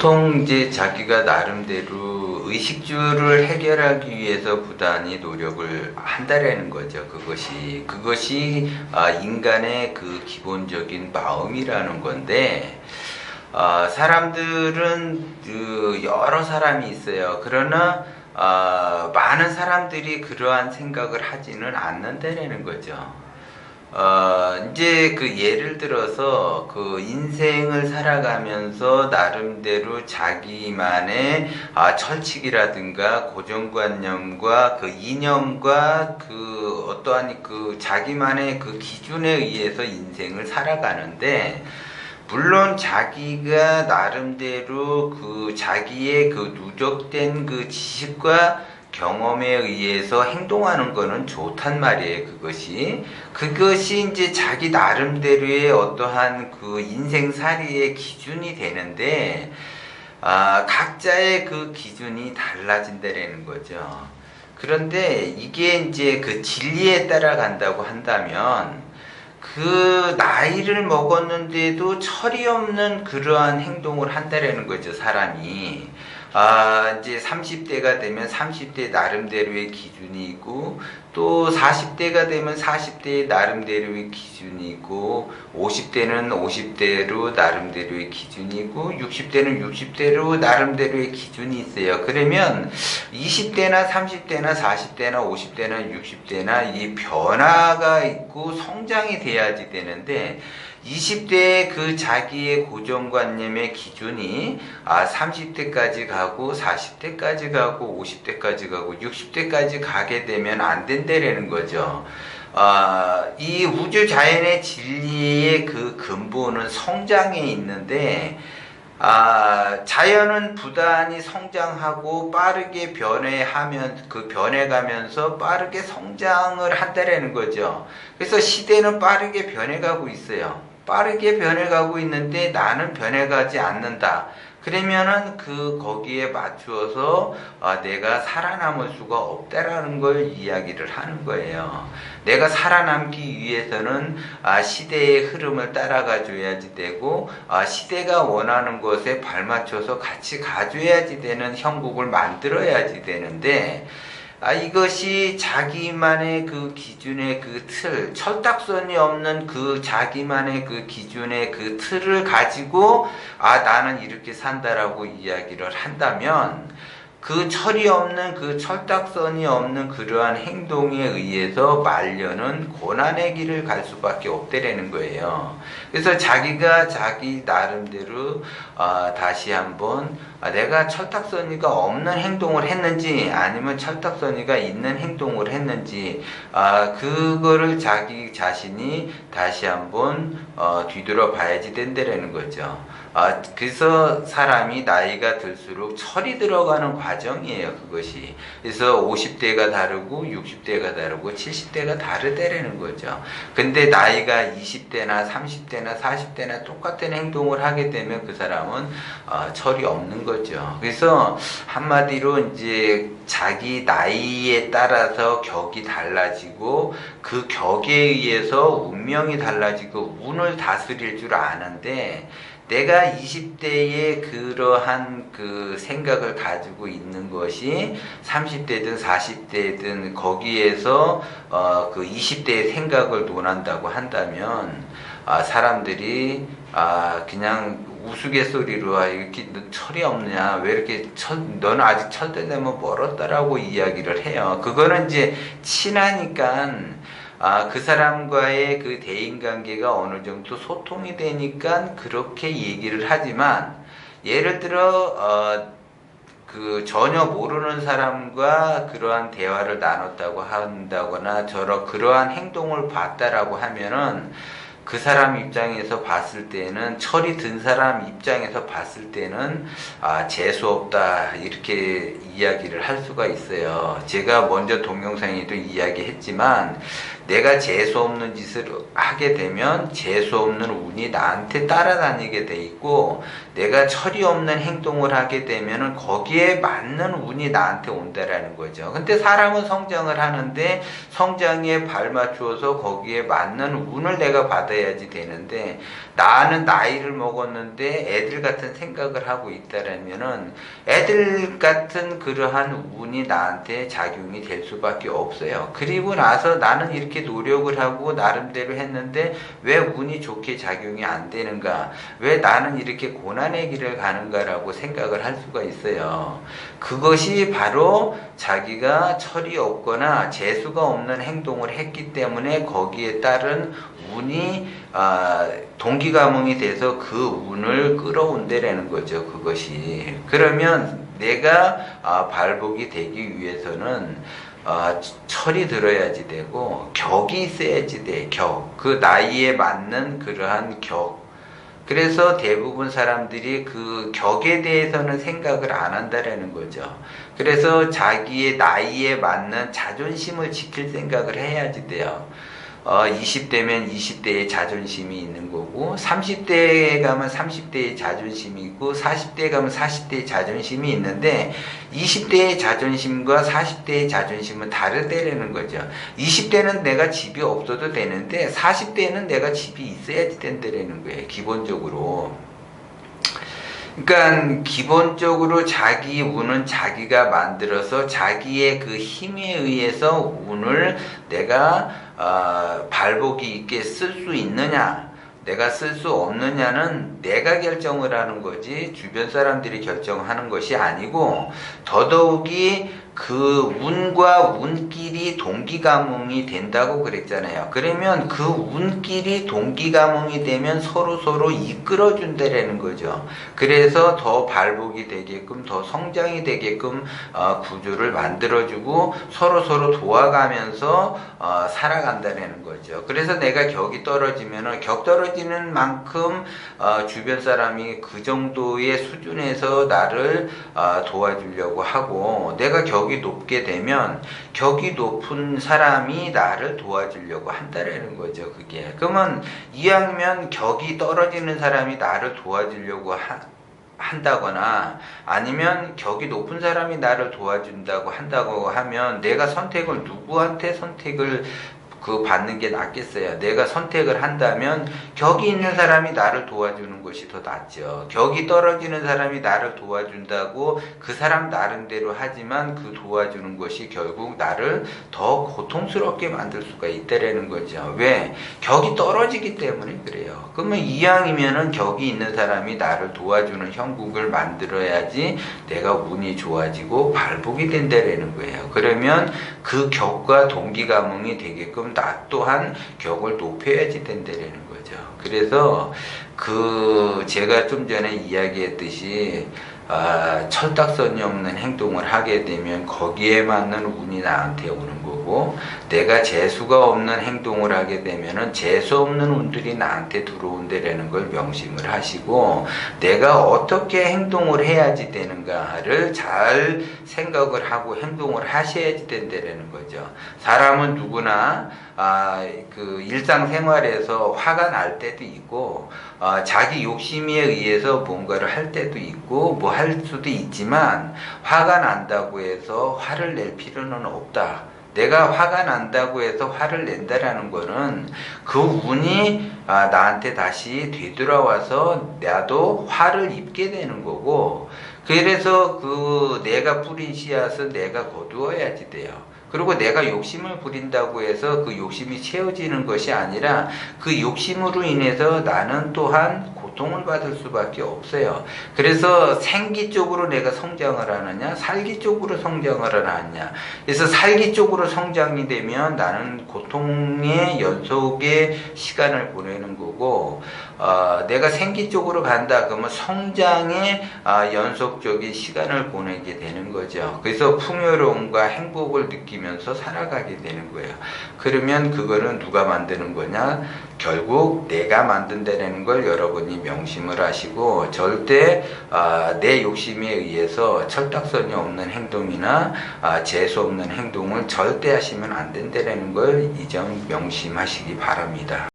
보통 이제 자기가 나름대로 의식주를 해결하기 위해서 부단히 노력을 한다라는 거죠. 그것이 인간의 그 기본적인 마음이라는 건데, 사람들은 여러 사람이 있어요. 그러나 많은 사람들이 그러한 생각을 하지는 않는다라는 거죠. 이제 그 예를 들어서 그 인생을 살아가면서 나름대로 자기만의 철칙이라든가 고정관념과 그 이념과 그 어떠한 그 자기만의 그 기준에 의해서 인생을 살아가는데, 물론 자기가 나름대로 그 자기의 그 누적된 그 지식과 경험에 의해서 행동하는 거는 좋단 말이에요. 그것이 이제 자기 나름대로의 어떠한 그 인생살이의 기준이 되는데, 각자의 그 기준이 달라진다라는 거죠. 그런데 이게 이제 그 진리에 따라간다고 한다면, 그 나이를 먹었는데도 철이 없는 그러한 행동을 한다라는 거죠, 사람이. 이제 30대가 되면 30대 나름대로의 기준이 있고, 또 40대가 되면 40대의 나름대로의 기준이 있고, 50대는 50대로 나름대로의 기준이 있고, 60대는 60대로 나름대로의 기준이 있어요. 그러면 20대나 30대나 40대나 50대나 60대나 이 변화가 있고 성장이 돼야지 되는데, 20대의 그 자기의 고정관념의 기준이 30대까지 가고 40대까지 가고 50대까지 가고 60대까지 가게 되면 안 된다라는 거죠. 이 우주 자연의 진리의 그 근본은 성장에 있는데, 자연은 부단히 성장하고 빠르게 변해가면서 빠르게 성장을 한다라는 거죠. 그래서 시대는 빠르게 변해가고 있어요. 빠르게 변해가고 있는데 나는 변해가지 않는다. 그러면은 거기에 맞추어서 내가 살아남을 수가 없다라는 걸 이야기를 하는 거예요. 내가 살아남기 위해서는 시대의 흐름을 따라가 줘야지 되고, 시대가 원하는 것에 발맞춰서 같이 가줘야지 되는 형국을 만들어야지 되는데, 이것이 자기만의 그 기준의 그 틀, 철딱선이 없는 그 자기만의 그 기준의 그 틀을 가지고 나는 이렇게 산다라고 이야기를 한다면, 그 철이 없는 그 철딱선이 없는 그러한 행동에 의해서 말년은 고난의 길을 갈 수밖에 없다라는 거예요. 그래서 자기가 자기 나름대로 다시 한번 내가 철딱서니가 없는 행동을 했는지 아니면 철딱서니가 있는 행동을 했는지, 그거를 자기 자신이 다시 한번 뒤돌아 봐야지 된다라는 거죠. 그래서 사람이 나이가 들수록 철이 들어가는 과정이에요, 그것이. 그래서 50대가 다르고 60대가 다르고 70대가 다르다라는 거죠. 근데 나이가 20대나 30대나 40대나 똑같은 행동을 하게 되면 그 사람은 철이 없는 거죠. 그래서 한마디로 이제 자기 나이에 따라서 격이 달라지고, 그 격에 의해서 운명이 달라지고 운을 다스릴 줄 아는데, 내가 20대에 그러한 그 생각을 가지고 있는 것이 30대든 40대든 거기에서 그 20대의 생각을 논한다고 한다면, 사람들이 그냥 우스갯소리로 이렇게 너 철이 없냐, 왜 이렇게 너는 아직 철대되면 멀었다라고 이야기를 해요. 그거는 이제 친하니까 그 사람과의 그 대인관계가 어느 정도 소통이 되니까 그렇게 얘기를 하지만, 예를 들어 그 전혀 모르는 사람과 그러한 대화를 나눴다고 한다거나 그러한 행동을 봤다라고 하면은, 그 사람 입장에서 봤을 때는, 철이 든 사람 입장에서 봤을 때는 재수없다 이렇게 이야기를 할 수가 있어요. 제가 먼저 동영상에도 이야기했지만, 내가 재수 없는 짓을 하게 되면 재수 없는 운이 나한테 따라다니게 돼 있고, 내가 철이 없는 행동을 하게 되면 거기에 맞는 운이 나한테 온다라는 거죠. 근데 사람은 성장을 하는데 성장에 발맞추어서 거기에 맞는 운을 내가 받아야지 되는데, 나는 나이를 먹었는데 애들 같은 생각을 하고 있다라면은 애들 같은 그러한 운이 나한테 작용이 될 수밖에 없어요. 그리고 나서 나는 이렇게 노력을 하고 나름대로 했는데 왜 운이 좋게 작용이 안 되는가? 왜 나는 이렇게 고난의 길을 가는가라고 생각을 할 수가 있어요. 그것이 바로 자기가 철이 없거나 재수가 없는 행동을 했기 때문에 거기에 따른 운이 동기감흥이 돼서 그 운을 끌어온다라는 거죠. 그것이. 그러면 내가 발복이 되기 위해서는 철이 들어야지 되고 격이 있어야지 돼. 격. 그 나이에 맞는 그러한 격. 그래서 대부분 사람들이 그 격에 대해서는 생각을 안 한다라는 거죠. 그래서 자기의 나이에 맞는 자존심을 지킬 생각을 해야지 돼요. 20대면 20대의 자존심이 있는 거고, 30대에 가면 30대의 자존심이 있고, 40대에 가면 40대의 자존심이 있는데, 20대의 자존심과 40대의 자존심은 다르다라는 거죠. 20대는 내가 집이 없어도 되는데, 40대는 내가 집이 있어야지 된다라는 거예요, 기본적으로. 그러니까 기본적으로 자기 운은 자기가 만들어서 자기의 그 힘에 의해서 운을 내가 발복이 있게 쓸 수 있느냐, 내가 쓸 수 없느냐는 내가 결정을 하는 거지 주변 사람들이 결정하는 것이 아니고, 더더욱이 그 운과 운끼리 동기감흥이 된다고 그랬잖아요. 그러면 그 운끼리 동기감흥이 되면 서로 이끌어준다라는 거죠. 그래서 더 발복이 되게끔, 더 성장이 되게끔 구조를 만들어주고 서로 도와가면서 살아간다는 거죠. 그래서 내가 격이 떨어지면은, 격 떨어지는 만큼 주변 사람이 그 정도의 수준에서 나를 도와주려고 하고, 내가 격이 높게 되면 격이 높은 사람이 나를 도와주려고 한다라는 거죠. 그게. 그러면 이왕이면 격이 떨어지는 사람이 나를 도와주려고 한다거나, 아니면 격이 높은 사람이 나를 도와준다고 한다고 하면 내가 선택을 누구한테 선택을 받는 게 낫겠어요. 내가 선택을 한다면 격이 있는 사람이 나를 도와주는 것이 더 낫죠. 격이 떨어지는 사람이 나를 도와준다고 그 사람 나름대로 하지만 그 도와주는 것이 결국 나를 더 고통스럽게 만들 수가 있다라는 거죠. 왜? 격이 떨어지기 때문에 그래요. 그러면 이왕이면은 격이 있는 사람이 나를 도와주는 형국을 만들어야지 내가 운이 좋아지고 발복이 된다라는 거예요. 그러면 그 격과 동기감흥이 되게끔 나 또한 격을 높여야지 된다라는 거죠. 그래서 제가 좀 전에 이야기했듯이 철딱선이 없는 행동을 하게 되면 거기에 맞는 운이 나한테 오는 거고, 내가 재수가 없는 행동을 하게 되면은 재수 없는 운들이 나한테 들어온다라는 걸 명심을 하시고, 내가 어떻게 행동을 해야지 되는가를 잘 생각을 하고 행동을 하셔야지 된다라는 거죠. 사람은 누구나 그 일상생활에서 화가 날 때도 있고, 자기 욕심에 의해서 뭔가를 할 때도 있고 뭐 할 수도 있지만, 화가 난다고 해서 화를 낼 필요는 없다. 내가 화가 난다고 해서 화를 낸다라는 거는 그 운이 나한테 다시 되돌아와서 나도 화를 입게 되는 거고, 그래서 내가 뿌린 씨앗은 내가 거두어야지 돼요. 그리고 내가 욕심을 부린다고 해서 그 욕심이 채워지는 것이 아니라 그 욕심으로 인해서 나는 또한 고통을 받을 수밖에 없어요. 그래서 생기 쪽으로 내가 성장을 하느냐, 살기 쪽으로 성장을 하느냐. 그래서 살기 쪽으로 성장이 되면 나는 고통의 연속의 시간을 보내는 거고, 내가 생기 쪽으로 간다 그러면 성장의 연속적인 시간을 보내게 되는 거죠. 그래서 풍요로움과 행복을 느끼면서 살아가게 되는 거예요. 그러면 그거는 누가 만드는 거냐? 결국 내가 만든다는 걸 여러분이 명심을 하시고 절대 내 욕심에 의해서 철딱선이 없는 행동이나 재수 없는 행동을 절대 하시면 안 된다는 걸 이 점 명심하시기 바랍니다.